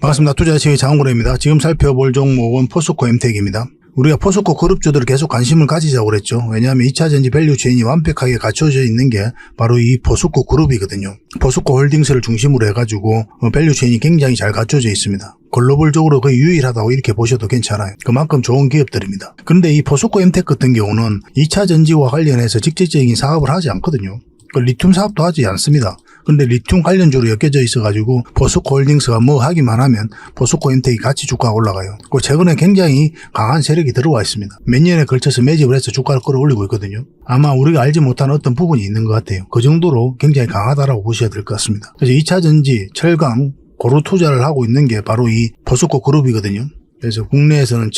반갑습니다. 투자자의 장원구입니다. 지금 살펴볼 종목은 포스코 엠텍입니다. 우리가 포스코 그룹주들을 계속 관심을 가지자고 그랬죠. 왜냐하면 2차전지 밸류체인이 완벽하게 갖춰져 있는 게 바로 이 포스코 그룹이거든요. 포스코 홀딩스를 중심으로 해가지고 밸류체인이 굉장히 잘 갖춰져 있습니다. 글로벌적으로 거의 유일하다고 이렇게 보셔도 괜찮아요. 그만큼 좋은 기업들입니다. 그런데 이 포스코 엠텍 같은 경우는 2차전지와 관련해서 직접적인 사업을 하지 않거든요. 리튬 사업도 하지 않습니다. 근데 리튬 관련주로 엮여져 있어가지고 포스코 홀딩스가 뭐 하기만 하면 포스코 엠텍이 같이 주가가 올라가요. 최근에 굉장히 강한 세력이 들어와 있습니다. 몇 년에 걸쳐서 매집을 해서 주가를 끌어올리고 있거든요. 아마 우리가 알지 못하는 어떤 부분이 있는 것 같아요. 그 정도로 굉장히 강하다라고 보셔야 될 것 같습니다. 그래서 2차전지, 철강, 고루 투자를 하고 있는 게 바로 이 포스코 그룹이거든요. 그래서 국내에서는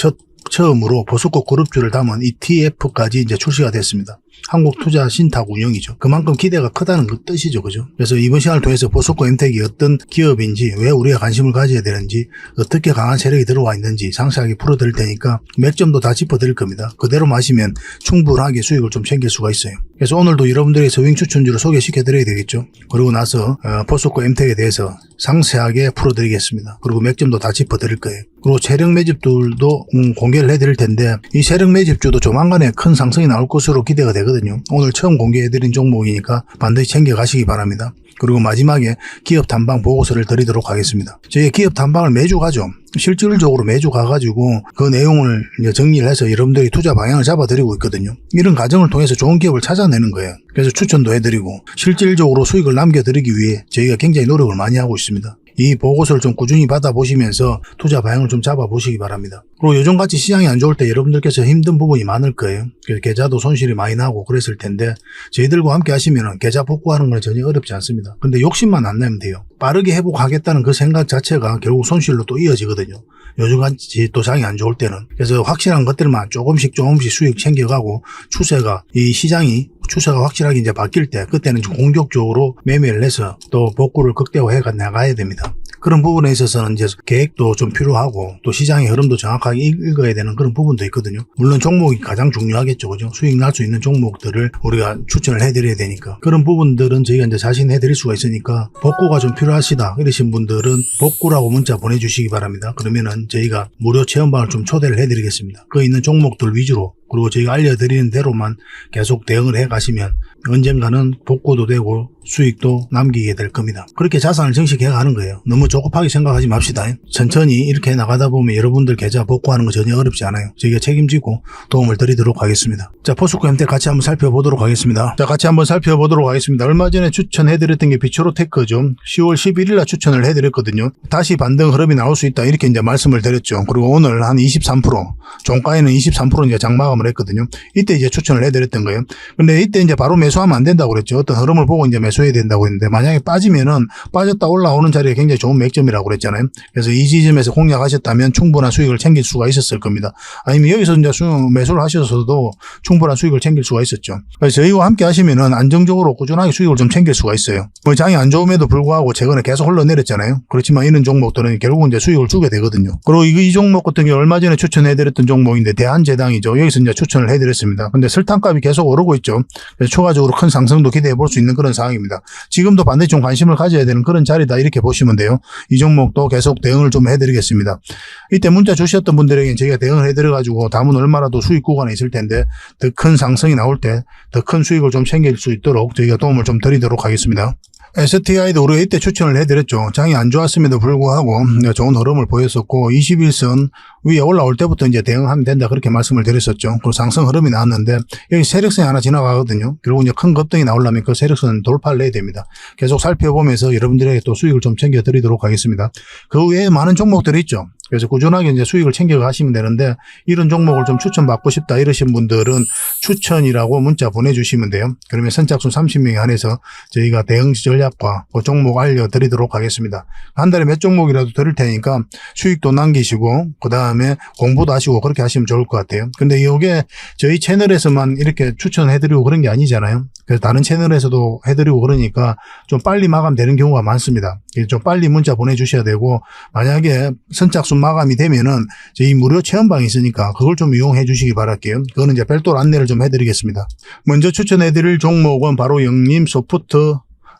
처음으로 포스코 그룹주를 담은 ETF까지 이제 출시가 됐습니다. 한국투자신탁운용이죠. 그만큼 기대가 크다는 그 뜻이죠. 그죠? 그래서 이번 시간을 통해서 포스코 엠텍이 어떤 기업인지, 왜 우리가 관심을 가져야 되는지, 어떻게 강한 세력이 들어와 있는지 상세하게 풀어드릴 테니까 맥점도 다 짚어드릴 겁니다. 그대로 마시면 충분하게 수익을 좀 챙길 수가 있어요. 그래서 오늘도 여러분들의 서윙 추천주를 소개시켜드려야 되겠죠. 그리고 나서 포스코 엠텍에 대해서 상세하게 풀어드리겠습니다. 그리고 맥점도 다 짚어드릴 거예요. 그리고 세력 매집들도 공개를 해드릴 텐데, 이 세력 매집주도 조만간에 큰 상승이 나올 것으로 기대가 되거든요. 오늘 처음 공개해드린 종목이니까 반드시 챙겨가시기 바랍니다. 그리고 마지막에 기업 탐방 보고서를 드리도록 하겠습니다. 저희 기업 탐방을 매주 가죠. 실질적으로 매주 가가지고 그 내용을 이제 정리를 해서 여러분들이 투자 방향을 잡아드리고 있거든요. 이런 과정을 통해서 좋은 기업을 찾아내는 거예요. 그래서 추천도 해드리고 실질적으로 수익을 남겨드리기 위해 저희가 굉장히 노력을 많이 하고 있습니다. 이 보고서를 좀 꾸준히 받아보시면서 투자 방향을 좀 잡아보시기 바랍니다. 그리고 요즘같이 시장이 안 좋을 때 여러분들께서 힘든 부분이 많을 거예요. 그래서 계좌도 손실이 많이 나고 그랬을 텐데 저희들과 함께 하시면 계좌 복구하는 건 전혀 어렵지 않습니다. 근데 욕심만 안 내면 돼요. 빠르게 회복하겠다는 그 생각 자체가 결국 손실로 또 이어지거든요. 요즘같이 또 장이 안 좋을 때는. 그래서 확실한 것들만 조금씩 수익 챙겨가고 이 시장이 추세가 확실하게 이제 바뀔 때 그때는 공격적으로 매매를 해서 또 복구를 극대화해 나가야 됩니다. 그런 부분에 있어서는 이제 계획도 좀 필요하고 또 시장의 흐름도 정확하게 읽어야 되는 그런 부분도 있거든요. 물론 종목이 가장 중요하겠죠. 그죠? 수익 날 수 있는 종목들을 우리가 추천을 해드려야 되니까. 그런 부분들은 저희가 이제 자신 해드릴 수가 있으니까 복구가 좀 필요하시다 이러신 분들은 복구라고 문자 보내주시기 바랍니다. 그러면은 저희가 무료 체험방을 좀 초대를 해드리겠습니다. 그 있는 종목들 위주로 그리고 저희가 알려드리는 대로만 계속 대응을 해가시면 언젠가는 복구도 되고 수익도 남기게 될 겁니다. 그렇게 자산을 정식해 가는 거예요. 너무 조급하게 생각하지 맙시다. 천천히 이렇게 나가다 보면 여러분들 계좌 복구하는 거 전혀 어렵지 않아요. 저희가 책임지고 도움을 드리도록 하겠습니다. 자, 포스코 엠텍 같이 한번 살펴보도록 하겠습니다. 얼마 전에 추천해드렸던 게 비추로테크죠. 10월 11일 날 추천을 해드렸거든요. 다시 반등 흐름이 나올 수 있다 이렇게 이제 말씀을 드렸죠. 그리고 오늘 한 23%, 종가에는 23% 이제 장마감을 했거든요. 이때 이제 추천을 해드렸던 거예요. 근데 이때 이제 바로 매수하면 안 된다고 그랬죠. 어떤 흐름을 보고 이제 매수해야 된다고 했는데 만약에 빠지면은 빠졌다 올라오는 자리가 굉장히 좋은 맥점이라고 그랬잖아요. 그래서 이 지점에서 공략하셨다면 충분한 수익을 챙길 수가 있었을 겁니다. 아니면 여기서 이제 매수를 하셔서도 충분한 수익을 챙길 수가 있었죠. 그래서 저희와 함께 하시면은 안정적으로 꾸준하게 수익을 좀 챙길 수가 있어요. 뭐 장이 안 좋음에도 불구하고 최근에 계속 흘러내렸잖아요. 그렇지만 이런 종목들은 결국은 이제 수익을 주게 되거든요. 그리고 이 종목 같은 경우 얼마 전에 추천해드렸던 종목인데 대한제당이죠. 여기서 이제 추천을 해드렸습니다. 근데 설탕값이 계속 오르고 있죠. 그래서 추가적으로 큰 상승도 기대해 볼 수 있는 그런 상황입니다. 지금도 반드시 좀 관심을 가져야 되는 그런 자리다 이렇게 보시면 돼요. 이 종목도 계속 대응을 좀 해드리겠습니다. 이때 문자 주셨던 분들에게는 저희가 대응을 해드려가지고 다음은 얼마라도 수익 구간에 있을 텐데 더 큰 상승이 나올 때 더 큰 수익을 좀 챙길 수 있도록 저희가 도움을 좀 드리도록 하겠습니다. STI도 우리가 이때 추천을 해드렸죠. 장이 안 좋았음에도 불구하고 좋은 흐름을 보였었고 21선 위에 올라올 때부터 이제 대응하면 된다 그렇게 말씀을 드렸었죠. 그리고 상승 흐름이 나왔는데 여기 세력선이 하나 지나가거든요. 그리고 이제 큰 급등이 나오려면 그 세력선 돌파를 해야 됩니다. 계속 살펴보면서 여러분들에게 또 수익을 좀 챙겨 드리도록 하겠습니다. 그 외에 많은 종목들이 있죠. 그래서 꾸준하게 이제 수익을 챙겨 가시면 되는데 이런 종목을 좀 추천받고 싶다 이러신 분들은 추천이라고 문자 보내주시면 돼요. 그러면 선착순 30명에 한해서 저희가 대응 전략과 그 종목 알려드리도록 하겠습니다. 한 달에 몇 종목이라도 드릴 테니까 수익도 남기시고 그 다음에 공부도 하시고 그렇게 하시면 좋을 것 같아요. 근데 이게 저희 채널에서만 이렇게 추천해드리고 그런 게 아니잖아요. 그래서 다른 채널에서도 해드리고 그러니까 좀 빨리 마감되는 경우가 많습니다. 좀 빨리 문자 보내주셔야 되고 만약에 선착순 마감이 되면은 저희 무료 체험방이 있으니까 그걸 좀 이용해 주시기 바랄게요. 그거는 이제 별도로 안내를 좀 해드리겠습니다. 먼저 추천해드릴 종목은 바로 영림소프트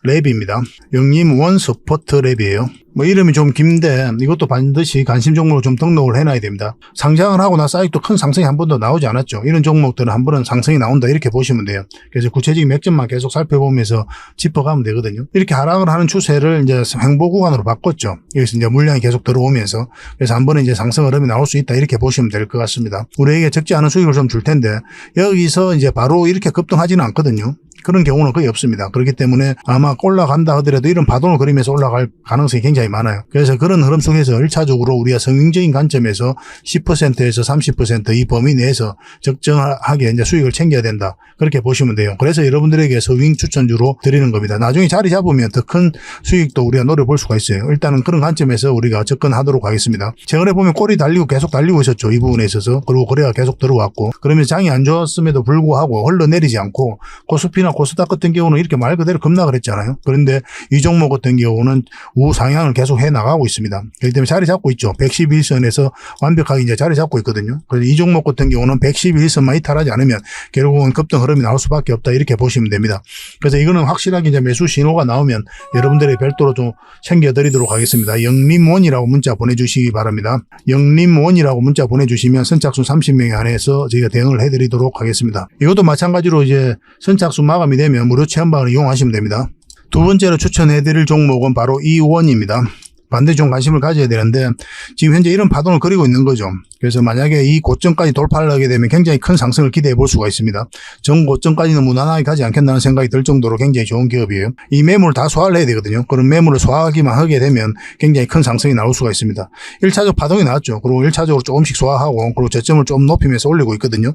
랩입니다. 영림원 서포트 랩이에요. 이름이 좀 긴데 이것도 반드시 관심 종목으로 좀 등록을 해놔야 됩니다. 상장을 하고 나서 아직도 큰 상승이 한 번도 나오지 않았죠. 이런 종목들은 한 번은 상승이 나온다 이렇게 보시면 돼요. 그래서 구체적인 맥점만 계속 살펴보면서 짚어가면 되거든요. 이렇게 하락을 하는 추세를 이제 횡보 구간으로 바꿨죠. 여기서 이제 물량이 계속 들어오면서 그래서 한 번은 이제 상승 흐름이 나올 수 있다 이렇게 보시면 될 것 같습니다. 우리에게 적지 않은 수익을 좀 줄 텐데 여기서 이제 바로 이렇게 급등하지는 않거든요. 그런 경우는 거의 없습니다. 그렇기 때문에 아마 올라간다 하더라도 이런 파동을 그리면서 올라갈 가능성이 굉장히 많아요. 그래서 그런 흐름 속에서 1차적으로 우리가 성ing적인 관점에서 10%에서 30% 이 범위 내에서 적정하게 이제 수익을 챙겨야 된다. 그렇게 보시면 돼요. 그래서 여러분들에게 서윙 추천주로 드리는 겁니다. 나중에 자리 잡으면 더 큰 수익도 우리가 노려볼 수가 있어요. 일단은 그런 관점에서 우리가 접근하도록 하겠습니다. 최근에 보면 꼬리 달리고 계속 달리고 있었죠. 이 부분에 있어서. 그리고 거래가 계속 들어왔고 그러면 장이 안 좋았음에도 불구하고 흘러내리지 않고 코스피나 코스닥 같은 경우는 이렇게 말 그대로 급락을 했잖아요. 그런데 이 종목 같은 경우는 우상향을 계속 해 나가고 있습니다. 그렇기 때문에 자리 잡고 있죠. 111선에서 완벽하게 이제 자리 잡고 있거든요. 그래서 이 종목 같은 경우는 111선만 이탈하지 않으면 결국은 급등 흐름이 나올 수밖에 없다 이렇게 보시면 됩니다. 그래서 이거는 확실하게 이제 매수 신호가 나오면 여러분들의 별도로 좀 챙겨드리도록 하겠습니다. 영림원이라고 문자 보내주시기 바랍니다. 영림원이라고 문자 보내주시면 선착순 30명에 한해서 저희가 대응을 해드리도록 하겠습니다. 이것도 마찬가지로 이제 선착순 마감이 되면 무료 체험방을 이용하시면 됩니다. 두 번째로 추천해드릴 종목은 바로 이원입니다. 반드시 좀 관심을 가져야 되는데 지금 현재 이런 파동을 그리고 있는 거죠. 그래서 만약에 이 고점까지 돌파를 하게 되면 굉장히 큰 상승을 기대해 볼 수가 있습니다. 전 고점까지는 무난하게 가지 않겠다는 생각이 들 정도로 굉장히 좋은 기업이에요. 이 매물을 다 소화를 해야 되거든요. 그런 매물을 소화하기만 하게 되면 굉장히 큰 상승이 나올 수가 있습니다. 1차적 파동이 나왔죠. 그리고 1차적으로 조금씩 소화하고 그리고 저점을 좀 높이면서 올리고 있거든요.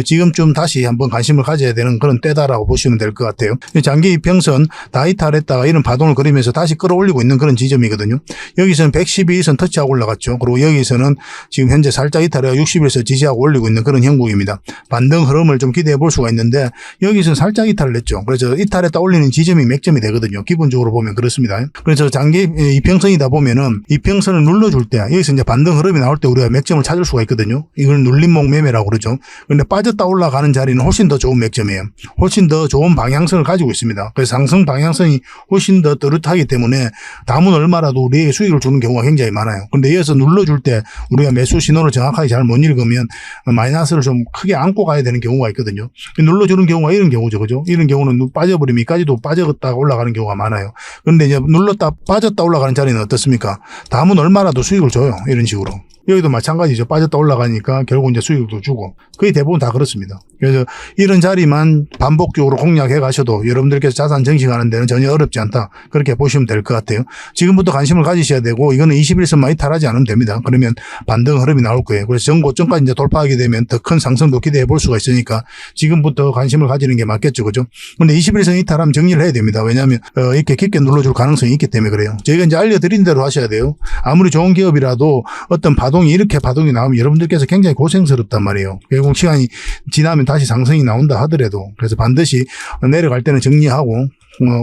지금쯤 다시 한번 관심을 가져야 되는 그런 때다라고 보시면 될 것 같아요. 장기 이평선 다 이탈했다가 이런 파동을 그리면서 다시 끌어올리고 있는 그런 지점이거든요. 여기서는 112선 터치하고 올라갔죠. 그리고 여기서는 지금 현재 살짝 이탈해가 60일선 지지하고 올리고 있는 그런 형국입니다. 반등 흐름을 좀 기대해 볼 수가 있는데 여기서는 살짝 이탈을 했죠. 그래서 이탈했다 올리는 지점이 맥점이 되거든요. 기본적으로 보면 그렇습니다. 그래서 장기 이평선이다 보면은 이평선을 눌러줄 때 여기서 이제 반등 흐름이 나올 때 우리가 맥점을 찾을 수가 있거든요. 이걸 눌림목 매매라고 그러죠. 그런데 빠졌다 올라가는 자리는 훨씬 더 좋은 맥점이에요. 훨씬 더 좋은 방향성을 가지고 있습니다. 그래서 상승 방향성이 훨씬 더 뚜렷하기 때문에 남은 얼마라도 우리에게 수익을 주는 경우가 굉장히 많아요. 그런데 이어서 눌러줄 때 우리가 매수 신호를 정확하게 잘 못 읽으면 마이너스를 좀 크게 안고 가야 되는 경우가 있거든요. 눌러주는 경우가 이런 경우죠. 그죠? 이런 경우는 빠져버리면 이까지도 빠졌다가 올라가는 경우가 많아요. 그런데 이제 눌렀다 빠졌다 올라가는 자리는 어떻습니까? 다음은 얼마라도 수익을 줘요. 이런 식으로. 여기도 마찬가지죠. 빠졌다 올라가니까 결국 이제 수익도 주고 거의 대부분 다 그렇습니다. 그래서 이런 자리만 반복적으로 공략해 가셔도 여러분들께서 자산 정식하는 데는 전혀 어렵지 않다. 그렇게 보시면 될 것 같아요. 지금부터 관심을 가지셔야 되고 이거는 21선만 이탈하지 않으면 됩니다. 그러면 반등 흐름이 나올 거예요. 그래서 전고점까지 이제 돌파하게 되면 더 큰 상승도 기대해 볼 수가 있으니까 지금부터 관심을 가지는 게 맞겠죠. 그죠? 근데 21선 이탈하면 정리를 해야 됩니다. 왜냐하면 이렇게 깊게 눌러줄 가능성이 있기 때문에 그래요. 저희가 이제 알려드린 대로 하셔야 돼요. 아무리 좋은 기업이라도 어떤 파동이 이렇게 파동이 나오면 여러분들께서 굉장히 고생스럽단 말이에요. 결국 시간이 지나면 다시 상승이 나온다 하더라도 그래서 반드시 내려갈 때는 정리하고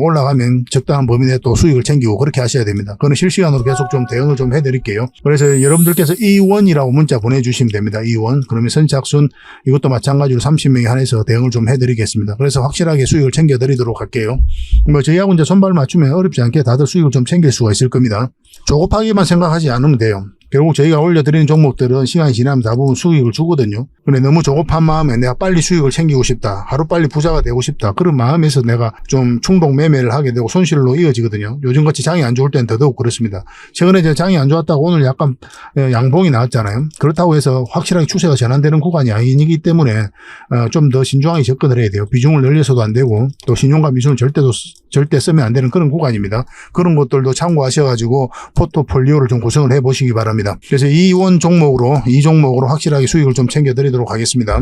올라가면 적당한 범위 내에 또 수익을 챙기고 그렇게 하셔야 됩니다. 그거는 실시간으로 계속 좀 대응을 좀 해드릴게요. 그래서 여러분들께서 이원이라고 문자 보내주시면 됩니다. 이원. 그러면 선착순 이것도 마찬가지로 30명에 한해서 대응을 좀 해드리겠습니다. 그래서 확실하게 수익을 챙겨드리도록 할게요. 저희하고 이제 손발 맞추면 어렵지 않게 다들 수익을 좀 챙길 수가 있을 겁니다. 조급하게만 생각하지 않으면 돼요. 결국 저희가 올려드리는 종목들은 시간이 지나면 대부분 수익을 주거든요. 근데 너무 조급한 마음에 내가 빨리 수익을 챙기고 싶다. 하루빨리 부자가 되고 싶다. 그런 마음에서 내가 좀 충동 매매를 하게 되고 손실로 이어지거든요. 요즘같이 장이 안 좋을 때는 더더욱 그렇습니다. 최근에 이제 장이 안 좋았다고 오늘 약간 양봉이 나왔잖아요. 그렇다고 해서 확실하게 추세가 전환되는 구간이 아니기 때문에 좀 더 신중하게 접근을 해야 돼요. 비중을 늘려서도 안 되고 또 신용과 미수는 절대 쓰면 안 되는 그런 구간입니다. 그런 것들도 참고하셔가지고 포트폴리오를 좀 구성을 해보시기 바랍니다. 그래서 이 종목으로 확실하게 수익을 좀 챙겨드리도록 하겠습니다.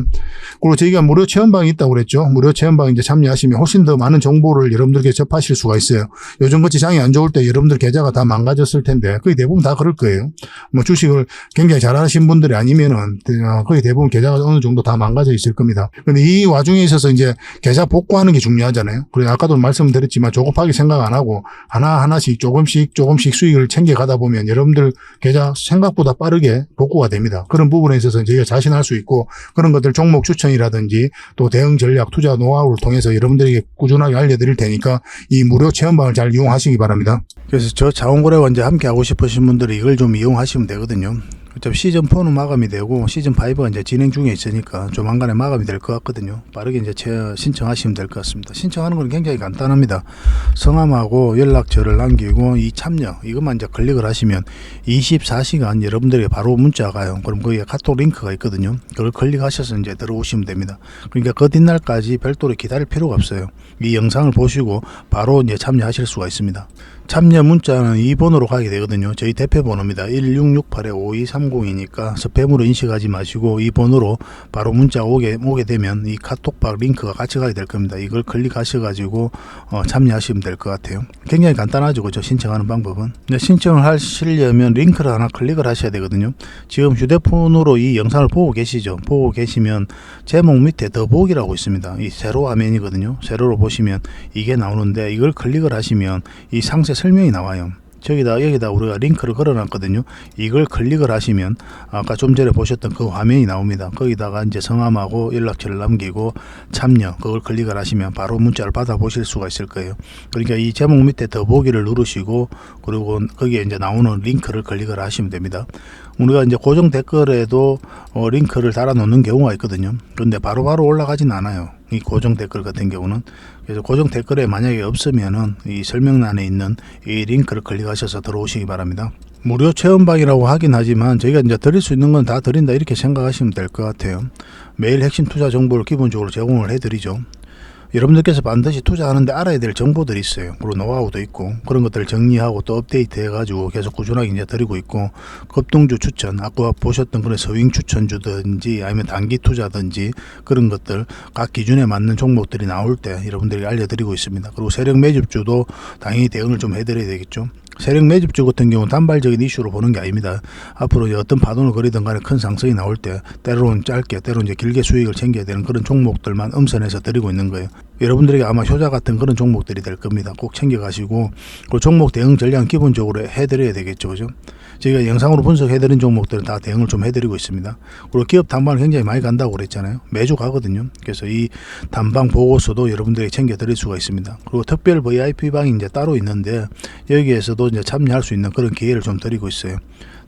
그리고 저희가 무료 체험방이 있다고 그랬죠. 무료 체험방 이제 참여하시면 훨씬 더 많은 정보를 여러분들께 접하실 수가 있어요. 요즘같이 장이 안 좋을 때 여러분들 계좌가 다 망가졌을 텐데 거의 대부분 다 그럴 거예요. 주식을 굉장히 잘하신 분들이 아니면은 거의 대부분 계좌가 어느 정도 다 망가져 있을 겁니다. 근데 이 와중에 있어서 이제 계좌 복구하는 게 중요하잖아요. 그래서 아까도 말씀드렸지만 조급하게 생각 안 하고 하나하나씩 조금씩 수익을 챙겨가다 보면 여러분들 계좌 생각보다 빠르게 복구가 됩니다. 그런 부분에 있어서 저희가 자신할 수 있고 그런 것들 종목 추천이라든지 또 대응 전략, 투자 노하우를 통해서 여러분들에게 꾸준하게 알려드릴 테니까 이 무료 체험방을 잘 이용하시기 바랍니다. 그래서 저 자원거래와 이제 함께 하고 싶으신 분들이 이걸 좀 이용하시면 되거든요. 어차피 시즌4는 마감이 되고 시즌5가 이제 진행 중에 있으니까 조만간에 마감이 될 것 같거든요. 빠르게 이제 신청하시면 될 것 같습니다. 신청하는 건 굉장히 간단합니다. 성함하고 연락처를 남기고 이 참여 이것만 이제 클릭을 하시면 24시간 여러분들에게 바로 문자가 가요. 그럼 거기에 카톡 링크가 있거든요. 그걸 클릭하셔서 이제 들어오시면 됩니다. 그러니까 그 뒷날까지 별도로 기다릴 필요가 없어요. 이 영상을 보시고 바로 이제 참여하실 수가 있습니다. 참여 문자는 이 번호로 가게 되거든요. 저희 대표 번호입니다. 1668-5230이니까 스팸으로 인식하지 마시고 이 번호로 바로 문자가 오게 되면 이 카톡박 링크가 같이 가게 될 겁니다. 이걸 클릭하셔가지고 참여하시면 될 것 같아요. 굉장히 간단하죠, 그죠? 신청하는 방법은. 신청을 하시려면 링크를 하나 클릭을 하셔야 되거든요. 지금 휴대폰으로 이 영상을 보고 계시죠? 보고 계시면 제목 밑에 더보기라고 있습니다. 이 세로 화면이거든요. 세로로 보시면 이게 나오는데 이걸 클릭을 하시면 이 상세 설명이 나와요. 여기다 우리가 링크를 걸어놨거든요. 이걸 클릭을 하시면 아까 좀 전에 보셨던 그 화면이 나옵니다. 거기다가 이제 성함하고 연락처를 남기고 참여 그걸 클릭을 하시면 바로 문자를 받아 보실 수가 있을 거예요. 그러니까 이 제목 밑에 더보기를 누르시고 그리고 거기에 이제 나오는 링크를 클릭을 하시면 됩니다. 우리가 이제 고정 댓글에도 링크를 달아 놓는 경우가 있거든요. 근데 바로바로 올라가진 않아요. 이 고정 댓글 같은 경우는. 그래서 고정 댓글에 만약에 없으면은 이 설명란에 있는 이 링크를 클릭하셔서 들어오시기 바랍니다. 무료 체험방이라고 하긴 하지만 저희가 이제 드릴 수 있는 건 다 드린다 이렇게 생각하시면 될 것 같아요. 매일 핵심 투자 정보를 기본적으로 제공을 해드리죠. 여러분들께서 반드시 투자하는데 알아야 될 정보들이 있어요. 그리고 노하우도 있고 그런 것들을 정리하고 또 업데이트 해가지고 계속 꾸준하게 이제 드리고 있고 급등주 추천, 아까 보셨던 그런 서윙 추천주든지 아니면 단기 투자든지 그런 것들 각 기준에 맞는 종목들이 나올 때 여러분들에게 알려드리고 있습니다. 그리고 세력 매집주도 당연히 대응을 좀 해드려야 되겠죠. 세력 매집주 같은 경우는 단발적인 이슈로 보는 게 아닙니다. 앞으로 이제 어떤 파동을 그리든 간에 큰 상승이 나올 때 때로는 짧게 때로는 이제 길게 수익을 챙겨야 되는 그런 종목들만 엄선해서 드리고 있는 거예요. 여러분들에게 아마 효자 같은 그런 종목들이 될 겁니다. 꼭 챙겨가시고 그 종목 대응 전략 기본적으로 해드려야 되겠죠, 그죠? 저희가 영상으로 분석해드린 종목들은 다 대응을 좀 해드리고 있습니다. 그리고 기업 단방을 굉장히 많이 간다고 그랬잖아요. 매주 가거든요. 그래서 이 단방 보고서도 여러분들에게 챙겨드릴 수가 있습니다. 그리고 특별 VIP방이 이제 따로 있는데 여기에서도 이제 참여할 수 있는 그런 기회를 좀 드리고 있어요.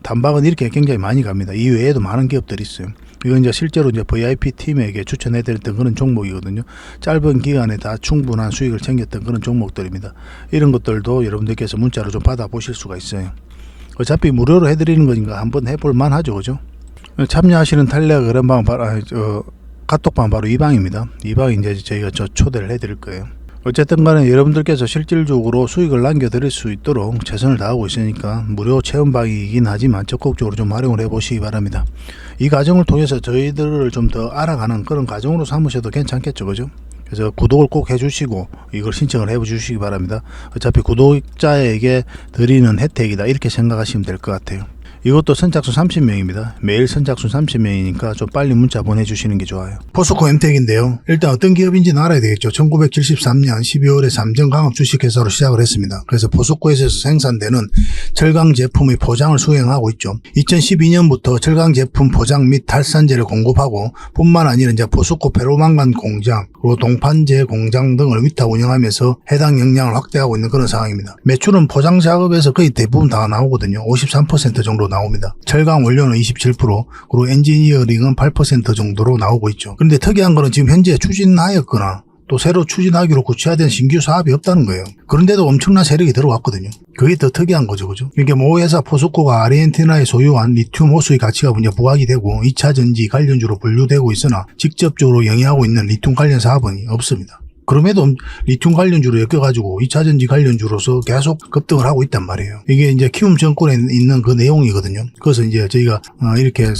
단방은 이렇게 굉장히 많이 갑니다. 이 외에도 많은 기업들이 있어요. 이건 이제 실제로 이제 VIP 팀에게 추천해드렸던 그런 종목이거든요. 짧은 기간에 다 충분한 수익을 챙겼던 그런 종목들입니다. 이런 것들도 여러분들께서 문자로 좀 받아보실 수가 있어요. 어차피 무료로 해드리는 거니까 한번 해볼 만하죠, 그죠? 참여하시는 탄력 그런방 카톡방 바로 이 방입니다. 이 방에 이제 저희가 초대를 해드릴 거예요. 어쨌든 간에 여러분들께서 실질적으로 수익을 남겨드릴 수 있도록 최선을 다하고 있으니까 무료 체험방이긴 하지만 적극적으로 좀 활용을 해보시기 바랍니다. 이 과정을 통해서 저희들을 좀 더 알아가는 그런 과정으로 삼으셔도 괜찮겠죠, 그죠? 그래서 구독을 꼭 해주시고 이걸 신청을 해주시기 바랍니다. 어차피 구독자에게 드리는 혜택이다 이렇게 생각하시면 될 것 같아요. 이것도 선착순 30명입니다. 매일 선착순 30명이니까 좀 빨리 문자 보내주시는 게 좋아요. 포스코 엠텍인데요. 일단 어떤 기업인지는 알아야 되겠죠. 1973년 12월에 삼정강업 주식회사로 시작을 했습니다. 그래서 포스코에서 생산되는 철강 제품의 포장을 수행하고 있죠. 2012년부터 철강 제품 포장 및 탈산제를 공급하고 뿐만 아니라 이제 포스코 페로망간 공장 그리고 동판제 공장 등을 위탁 운영하면서 해당 역량을 확대하고 있는 그런 상황입니다. 매출은 포장 작업에서 거의 대부분 다 나오거든요. 53% 정도 나옵니다. 철강 원료는 27% 그리고 엔지니어링은 8% 정도로 나오고 있죠. 그런데 특이한 거는 지금 현재 추진하였거나 또 새로 추진하기로 구체화된 신규 사업이 없다는 거예요. 그런데도 엄청난 세력이 들어왔거든요. 그게 더 특이한 거죠, 그죠? 이게 모 회사 포스코가 아르헨티나에 소유한 리튬 호수의 가치가 부각이 되고 2차 전지 관련주로 분류되고 있으나 직접적으로 영위하고 있는 리튬 관련 사업은 없습니다. 그럼에도 리튬 관련주로 엮여가지고 2차전지 관련주로서 계속 급등을 하고 있단 말이에요. 이게 이제 키움 정권에 있는 그 내용이거든요. 그래서 이제 저희가 이렇게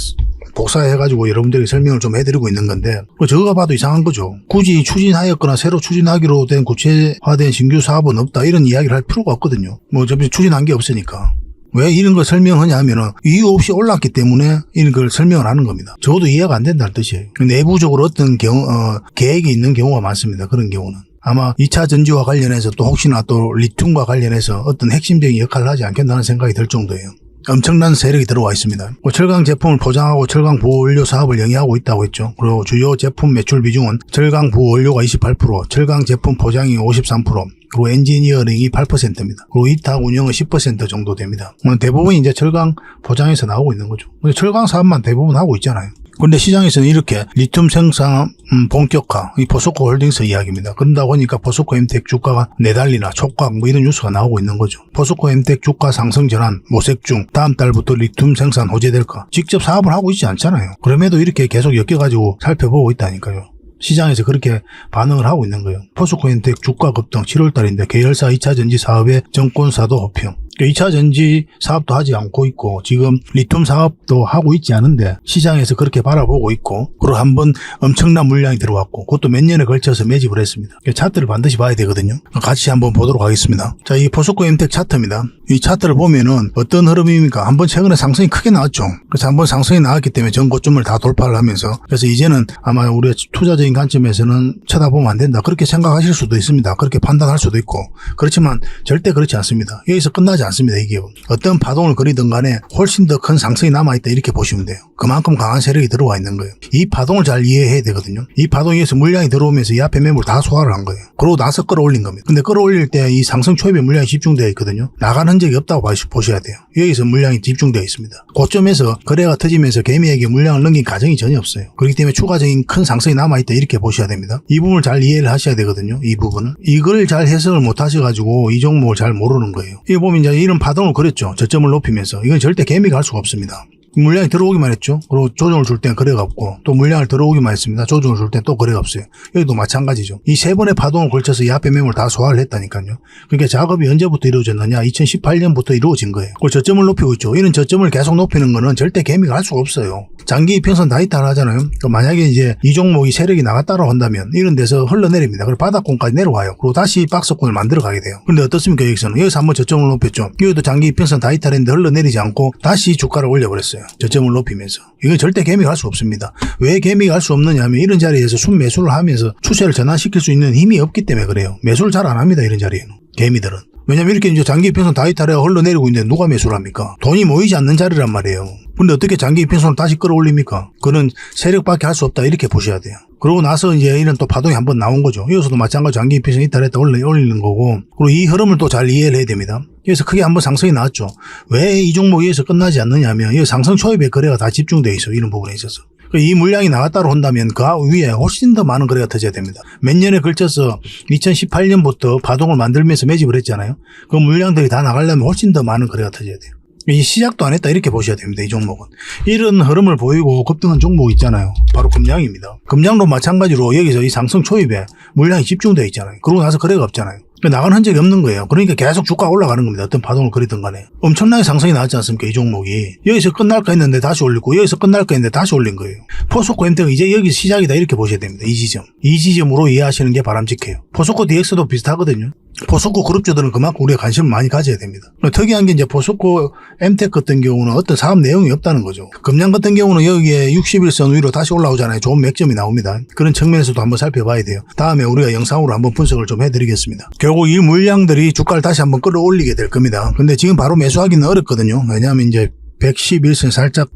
복사해가지고 여러분들에게 설명을 좀 해드리고 있는 건데, 저거가 봐도 이상한 거죠. 굳이 추진하였거나 새로 추진하기로 된 구체화된 신규 사업은 없다 이런 이야기를 할 필요가 없거든요. 뭐 어차피 추진한 게 없으니까. 왜 이런 걸 설명하냐 하면은 이유 없이 올랐기 때문에 이런 걸 설명을 하는 겁니다. 적어도 이해가 안 된다는 뜻이에요. 내부적으로 어떤 계획이 있는 경우가 많습니다. 그런 경우는. 아마 2차 전지와 관련해서 또 혹시나 또 리튬과 관련해서 어떤 핵심적인 역할을 하지 않겠다는 생각이 들 정도예요. 엄청난 세력이 들어와 있습니다. 철강 제품을 포장하고 철강 부원료 사업을 영위하고 있다고 했죠. 그리고 주요 제품 매출 비중은 철강 부원료가 28%, 철강 제품 포장이 53%, 그리고 엔지니어링이 8%입니다. 그리고 위탁 운영은 10% 정도 됩니다. 대부분 이제 철강 포장에서 나오고 있는 거죠. 철강 사업만 대부분 하고 있잖아요. 그런데 시장에서는 이렇게 리튬 생산 본격화, 이 포스코 홀딩스 이야기입니다. 그런다고 하니까 포스코 엠텍 주가가 내달리나 촉각 뭐 이런 뉴스가 나오고 있는 거죠. 포스코 엠텍 주가 상승 전환 모색 중, 다음 달부터 리튬 생산 호재될까? 직접 사업을 하고 있지 않잖아요. 그럼에도 이렇게 계속 엮여가지고 살펴보고 있다니까요. 시장에서 그렇게 반응을 하고 있는 거예요. 포스코 엠텍 주가 급등 7월달인데 계열사 2차전지 사업의 정권사도 호평. 2차 전지 사업도 하지 않고 있고 지금 리튬 사업도 하고 있지 않은데 시장에서 그렇게 바라보고 있고, 그리고 한번 엄청난 물량이 들어왔고 그것도 몇 년에 걸쳐서 매집을 했습니다. 차트를 반드시 봐야 되거든요. 같이 한번 보도록 하겠습니다. 자, 이 포스코 엠텍 차트입니다. 이 차트를 보면은 어떤 흐름입니까? 한번 최근에 상승이 크게 나왔죠. 그래서 한번 상승이 나왔기 때문에 전 고점을 다 돌파를 하면서, 그래서 이제는 아마 우리가 투자적인 관점에서는 쳐다보면 안 된다 그렇게 생각하실 수도 있습니다. 그렇게 판단할 수도 있고, 그렇지만 절대 그렇지 않습니다. 여기서 끝나지 않습니다. 이게 어떤 파동을 그리든 간에 훨씬 더 큰 상승이 남아있다 이렇게 보시면 돼요. 그만큼 강한 세력이 들어와 있는 거예요. 이 파동을 잘 이해해야 되거든요. 이 파동에서 물량이 들어오면서 이 앞에 매물 다 소화를 한 거예요. 그러고 나서 끌어올린 겁니다. 근데 끌어올릴 때 이 상승 초입에 물량이 집중되어 있거든요. 나간 흔적이 없다고 보셔야 돼요. 여기서 물량이 집중되어 있습니다. 고점에서 거래가 터지면서 개미에게 물량을 넘긴 가정이 전혀 없어요. 그렇기 때문에 추가적인 큰 상승이 남아있다 이렇게 보셔야 됩니다. 이 부분을 잘 이해를 하셔야 되거든요. 이 부분은. 이걸 잘 해석을 못 하셔가지고 이 종목을 잘 모르는 거예요. 이거 보면 이제 이런 파동을 그렸죠. 저점을 높이면서. 이건 절대 개미가 할 수가 없습니다. 물량이 들어오기만 했죠. 그리고 조정을 줄 땐 거래가 없고, 또 물량을 들어오기만 했습니다. 조정을 줄 땐 또 거래가 없어요. 여기도 마찬가지죠. 이 세 번의 파동을 걸쳐서 이 앞에 매물 다 소화를 했다니까요. 그러니까 작업이 언제부터 이루어졌느냐? 2018년부터 이루어진 거예요. 그리고 저점을 높이고 있죠. 이런 저점을 계속 높이는 거는 절대 개미가 할 수가 없어요. 장기 이평선 다 있다 하잖아요. 만약에 이제 이 종목이 세력이 나갔다고 한다면 이런 데서 흘러내립니다. 그리고 바닥권까지 내려와요. 그리고 다시 박스권을 만들어 가게 돼요. 근데 어떻습니까? 여기서는. 여기서 한번 저점을 높였죠. 여기도 장기 이평선 다 있다 했는데 흘러내리지 않고 다시 주가를 올려버렸어요. 저점을 높이면서. 이건 절대 개미가 할 수 없습니다. 왜 개미가 할 수 없느냐 하면 이런 자리에서 순매수를 하면서 추세를 전환시킬 수 있는 힘이 없기 때문에 그래요. 매수를 잘 안 합니다. 이런 자리에는. 개미들은. 왜냐면 이렇게 이제 장기 이평선 다 이탈해가 흘러내리고 있는데 누가 매수를 합니까? 돈이 모이지 않는 자리란 말이에요. 근데 어떻게 장기 이평선을 다시 끌어올립니까? 그는 세력밖에 할 수 없다 이렇게 보셔야 돼요. 그러고 나서 이제 이런 또 파동이 한번 나온 거죠. 여기서도 마찬가지로 장기 이평선 이탈했다 올리는 거고, 그리고 이 흐름을 또 잘 이해를 해야 됩니다. 여기서 크게 한번 상승이 나왔죠. 왜 이 종목이 여기서 끝나지 않느냐 하면 여기 상승 초입에 거래가 다 집중되어 있어. 이런 부분에 있어서. 이 물량이 나갔다고 한다면 그 위에 훨씬 더 많은 거래가 터져야 됩니다. 몇 년에 걸쳐서 2018년부터 파동을 만들면서 매집을 했잖아요. 그 물량들이 다 나가려면 훨씬 더 많은 거래가 터져야 돼요. 이 시작도 안 했다 이렇게 보셔야 됩니다. 이 종목은. 이런 흐름을 보이고 급등한 종목 있잖아요. 바로 금량입니다. 금량도 마찬가지로 여기서 이 상승 초입에 물량이 집중되어 있잖아요. 그러고 나서 거래가 없잖아요. 나간 흔적이 없는 거예요. 그러니까 계속 주가가 올라가는 겁니다. 어떤 파동을 그리든 간에. 엄청나게 상승이 나왔지 않습니까? 이 종목이. 여기서 끝날까 했는데 다시 올리고 여기서 끝날까 했는데 다시 올린 거예요. 포스코 엠텍은 이제 여기 시작이다 이렇게 보셔야 됩니다. 이 지점. 이 지점으로 이해하시는 게 바람직해요. 포스코 DX도 비슷하거든요. 포스코 그룹주들은 그만큼 우리가 관심을 많이 가져야 됩니다. 특이한 게 이제 포스코 엠텍 같은 경우는 어떤 사업 내용이 없다는 거죠. 금량 같은 경우는 여기에 61선 위로 다시 올라오잖아요. 좋은 맥점이 나옵니다. 그런 측면에서도 한번 살펴봐야 돼요. 다음에 우리가 영상으로 한번 분석을 좀 해드리겠습니다. 결국 이 물량들이 주가를 다시 한번 끌어올리게 될 겁니다. 근데 지금 바로 매수하기는 어렵거든요. 왜냐하면 이제 111선 살짝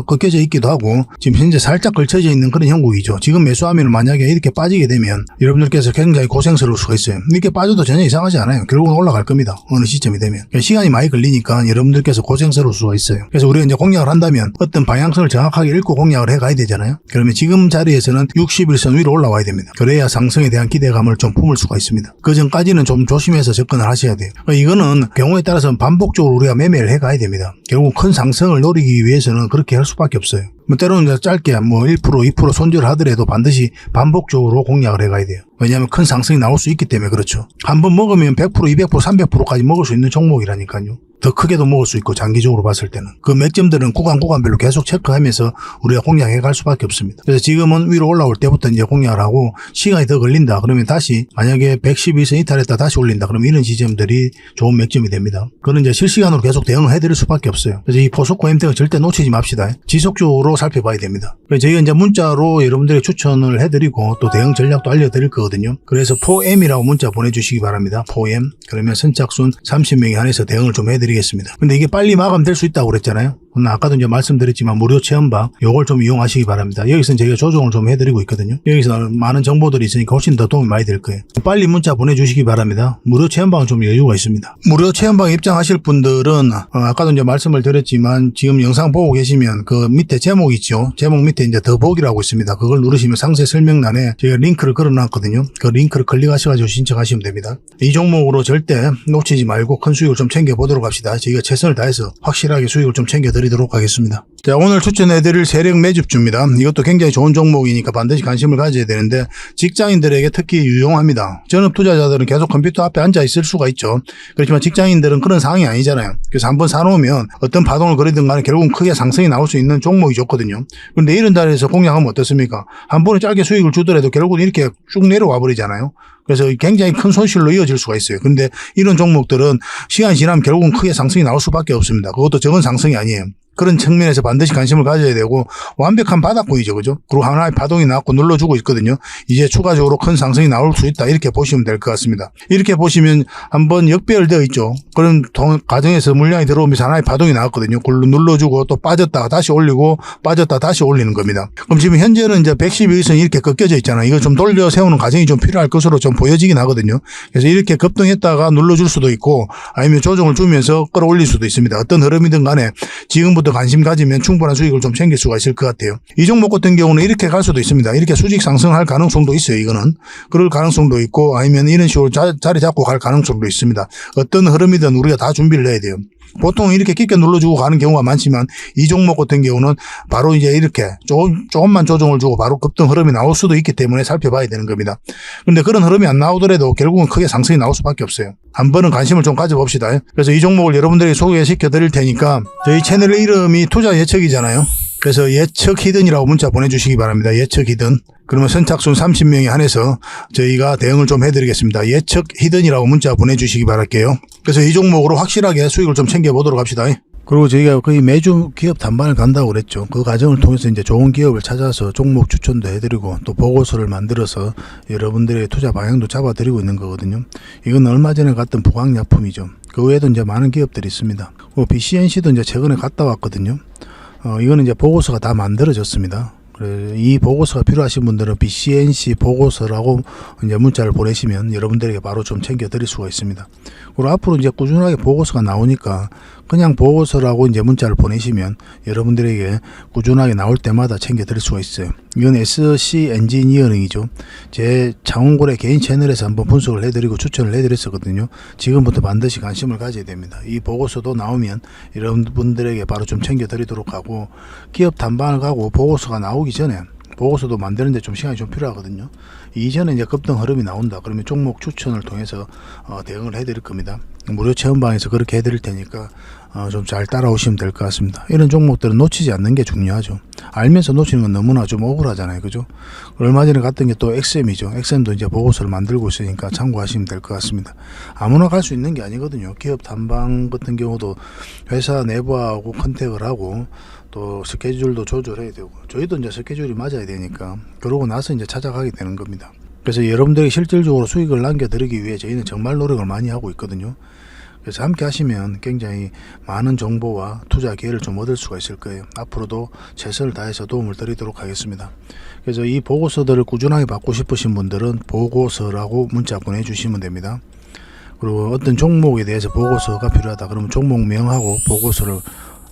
꺾여져 있기도 하고 지금 현재 살짝 걸쳐져 있는 그런 형국이죠. 지금 매수하면 만약에 이렇게 빠지게 되면 여러분들께서 굉장히 고생스러울 수가 있어요. 이렇게 빠져도 전혀 이상하지 않아요. 결국은 올라갈 겁니다. 어느 시점이 되면. 시간이 많이 걸리니까 여러분들께서 고생스러울 수가 있어요. 그래서 우리가 이제 공략을 한다면 어떤 방향성을 정확하게 읽고 공략을 해가야 되잖아요. 그러면 지금 자리에서는 61선 위로 올라와야 됩니다. 그래야 상승에 대한 기대감을 좀 품을 수가 있습니다. 그 전까지는 좀 조심해서 접근을 하셔야 돼요. 이거는 경우에 따라서는 반복적으로 우리가 매매를 해가야 됩니다. 결국 큰 상승을 노리기 위해서는 그렇게 할 수밖에 없어요. 때로는 짧게 1%, 2% 손절을 하더라도 반드시 반복적으로 공략을 해가야 돼요. 왜냐하면 큰 상승이 나올 수 있기 때문에 그렇죠. 한번 먹으면 100%, 200%, 300%까지 먹을 수 있는 종목이라니까요. 더 크게도 먹을 수 있고 장기적으로 봤을 때는. 그 맥점들은 구간별로 계속 체크하면서 우리가 공략해 갈 수밖에 없습니다. 그래서 지금은 위로 올라올 때부터 이제 공략을 하고 시간이 더 걸린다. 그러면 다시 만약에 111선 이탈했다 다시 올린다. 그러면 이런 지점들이 좋은 맥점이 됩니다. 그건 이제 실시간으로 계속 대응을 해드릴 수밖에 없어요. 그래서 이 포스코 엠텍은 절대 놓치지 맙시다. 지속적으로 살펴봐야 됩니다. 저희가 이제 문자로 여러분들에게 추천을 해드리고 또 대응 전략도 알려드릴 거거든요. 그래서 4M이라고 문자 보내주시기 바랍니다. 4M. 그러면 선착순 30명에 한해서 대응을 좀 해드리겠습니다. 근데 이게 빨리 마감될 수 있다고 그랬잖아요. 아까도 이제 말씀드렸지만 무료 체험방 요걸 좀 이용하시기 바랍니다. 여기서는 저희가 조정을 좀 해드리고 있거든요. 여기서 많은 정보들이 있으니까 훨씬 더 도움이 많이 될 거예요. 빨리 문자 보내주시기 바랍니다. 무료 체험방은 좀 여유가 있습니다. 무료 체험방 입장하실 분들은 아까도 이제 말씀을 드렸지만 지금 영상 보고 계시면 그 밑에 제목 있죠. 제목 밑에 이제 더보기라고 있습니다. 그걸 누르시면 상세 설명란에 저희가 링크를 걸어놨거든요. 그 링크를 클릭하셔가지고 신청하시면 됩니다. 이 종목으로 절대 놓치지 말고 큰 수익을 좀 챙겨보도록 합시다. 저희가 최선을 다해서 확실하게 수익을 좀 챙겨드리도록 하겠습니다. 자, 오늘 추천해드릴 세력 매집주입니다. 이것도 굉장히 좋은 종목이니까 반드시 관심을 가져야 되는데 직장인들에게 특히 유용합니다. 전업 투자자들은 계속 컴퓨터 앞에 앉아 있을 수가 있죠. 그렇지만 직장인들은 그런 상황이 아니잖아요. 그래서 한번 사놓으면 어떤 파동을 그리든 간에 결국은 크게 상승이 나올 수 있는 종목이 좋거든요. 그런데 이런 자리에서 공략하면 어떻습니까? 한 번에 짧게 수익을 주더라도 결국은 이렇게 쭉 내려와 버리잖아요. 그래서 굉장히 큰 손실로 이어질 수가 있어요. 근데 이런 종목들은 시간이 지나면 결국은 크게 상승이 나올 수밖에 없습니다. 그것도 적은 상승이 아니에요. 그런 측면에서 반드시 관심을 가져야 되고 완벽한 바닥권이죠. 그죠? 그리고 하나의 파동이 나왔고 눌러주고 있거든요. 이제 추가적으로 큰 상승이 나올 수 있다. 이렇게 보시면 될 것 같습니다. 이렇게 보시면 한번 역배열되어 있죠. 그런 과정에서 물량이 들어오면서 하나의 파동이 나왔거든요. 그걸로 눌러주고 또 빠졌다가 다시 올리고 빠졌다가 다시 올리는 겁니다. 그럼 지금 현재는 이제 112선이 이렇게 꺾여져 있잖아요. 이거 좀 돌려 세우는 과정이 좀 필요할 것으로 좀 보여지긴 하거든요. 그래서 이렇게 급등했다가 눌러줄 수도 있고 아니면 조정을 주면서 끌어올릴 수도 있습니다. 어떤 흐름이든 간에 지금부터 관심 가지면 충분한 수익을 좀 챙길 수가 있을 것 같아요. 이 종목 같은 경우는 이렇게 갈 수도 있습니다. 이렇게 수직 상승할 가능성도 있어요. 이거는 그럴 가능성도 있고 아니면 이런 식으로 자리 잡고 갈 가능성도 있습니다. 어떤 흐름이든 우리가 다 준비를 해야 돼요. 보통 이렇게 깊게 눌러주고 가는 경우가 많지만 이 종목 같은 경우는 바로 이제 이렇게 조금만 조정을 주고 바로 급등 흐름이 나올 수도 있기 때문에 살펴봐야 되는 겁니다. 그런데 그런 흐름이 안 나오더라도 결국은 크게 상승이 나올 수밖에 없어요. 한 번은 관심을 좀 가져봅시다. 그래서 이 종목을 여러분들에게 소개시켜 드릴 테니까 저희 채널 이름이 투자 예측이잖아요. 그래서 예측 히든이라고 문자 보내주시기 바랍니다. 예측 히든. 그러면 선착순 30명에 한해서 저희가 대응을 좀 해드리겠습니다. 예측 히든이라고 문자 보내주시기 바랄게요. 그래서 이 종목으로 확실하게 수익을 좀 챙겨보도록 합시다. 그리고 저희가 거의 매주 기업 단반을 간다고 그랬죠. 그 과정을 통해서 이제 좋은 기업을 찾아서 종목 추천도 해드리고 또 보고서를 만들어서 여러분들의 투자 방향도 잡아드리고 있는 거거든요. 이건 얼마 전에 갔던 부강약품이죠. 그 외에도 이제 많은 기업들이 있습니다. BCNC도 이제 최근에 갔다 왔거든요. 이거는 이제 보고서가 다 만들어졌습니다. 이 보고서가 필요하신 분들은 BCNC 보고서라고 이제 문자를 보내시면 여러분들에게 바로 좀 챙겨 드릴 수가 있습니다. 그리고 앞으로 이제 꾸준하게 보고서가 나오니까 그냥 보고서라고 이제 문자를 보내시면 여러분들에게 꾸준하게 나올 때마다 챙겨 드릴 수가 있어요. 이건 SC 엔지니어링이죠. 제 장원골의 개인 채널에서 한번 분석을 해드리고 추천을 해드렸었거든요. 지금부터 반드시 관심을 가져야 됩니다. 이 보고서도 나오면 여러분들에게 바로 좀 챙겨 드리도록 하고 기업 단반을 가고 보고서가 나오기 전에 보고서도 만드는데 좀 시간이 좀 필요하거든요. 이전에 이제 급등 흐름이 나온다. 그러면 종목 추천을 통해서 대응을 해드릴 겁니다. 무료 체험방에서 그렇게 해드릴 테니까 좀 잘 따라오시면 될 것 같습니다. 이런 종목들은 놓치지 않는 게 중요하죠. 알면서 놓치는 건 너무나 좀 억울하잖아요. 그죠? 얼마 전에 갔던 게 또 XM이죠. XM도 이제 보고서를 만들고 있으니까 참고하시면 될 것 같습니다. 아무나 갈 수 있는 게 아니거든요. 기업 단방 같은 경우도 회사 내부하고 컨택을 하고 또 스케줄도 조절해야 되고 저희도 이제 스케줄이 맞아야 되니까 그러고 나서 이제 찾아가게 되는 겁니다. 그래서 여러분들이 실질적으로 수익을 남겨드리기 위해 저희는 정말 노력을 많이 하고 있거든요. 그래서 함께 하시면 굉장히 많은 정보와 투자 기회를 좀 얻을 수가 있을 거예요. 앞으로도 최선을 다해서 도움을 드리도록 하겠습니다. 그래서 이 보고서들을 꾸준하게 받고 싶으신 분들은 보고서라고 문자 보내주시면 됩니다. 그리고 어떤 종목에 대해서 보고서가 필요하다 그러면 종목명하고 보고서를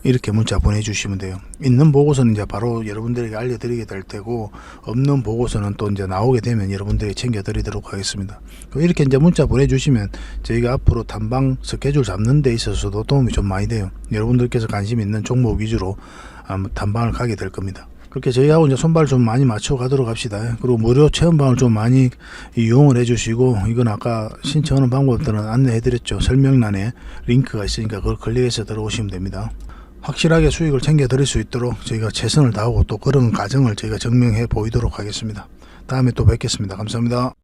이렇게 문자 보내주시면 돼요. 있는 보고서는 이제 바로 여러분들에게 알려드리게 될 테고 없는 보고서는 또 이제 나오게 되면 여러분들이 챙겨드리도록 하겠습니다. 이렇게 이제 문자 보내주시면 저희가 앞으로 단방 스케줄 잡는 데 있어서도 도움이 좀 많이 돼요. 여러분들께서 관심 있는 종목 위주로 단방을 가게 될 겁니다. 그렇게 저희하고 이제 손발 좀 많이 맞춰 가도록 합시다. 그리고 무료 체험방을 좀 많이 이용을 해주시고 이건 아까 신청하는 방법들은 안내해 드렸죠. 설명란에 링크가 있으니까 그걸 클릭해서 들어오시면 됩니다. 확실하게 수익을 챙겨 드릴 수 있도록 저희가 최선을 다하고 또 그런 과정을 저희가 증명해 보이도록 하겠습니다. 다음에 또 뵙겠습니다. 감사합니다.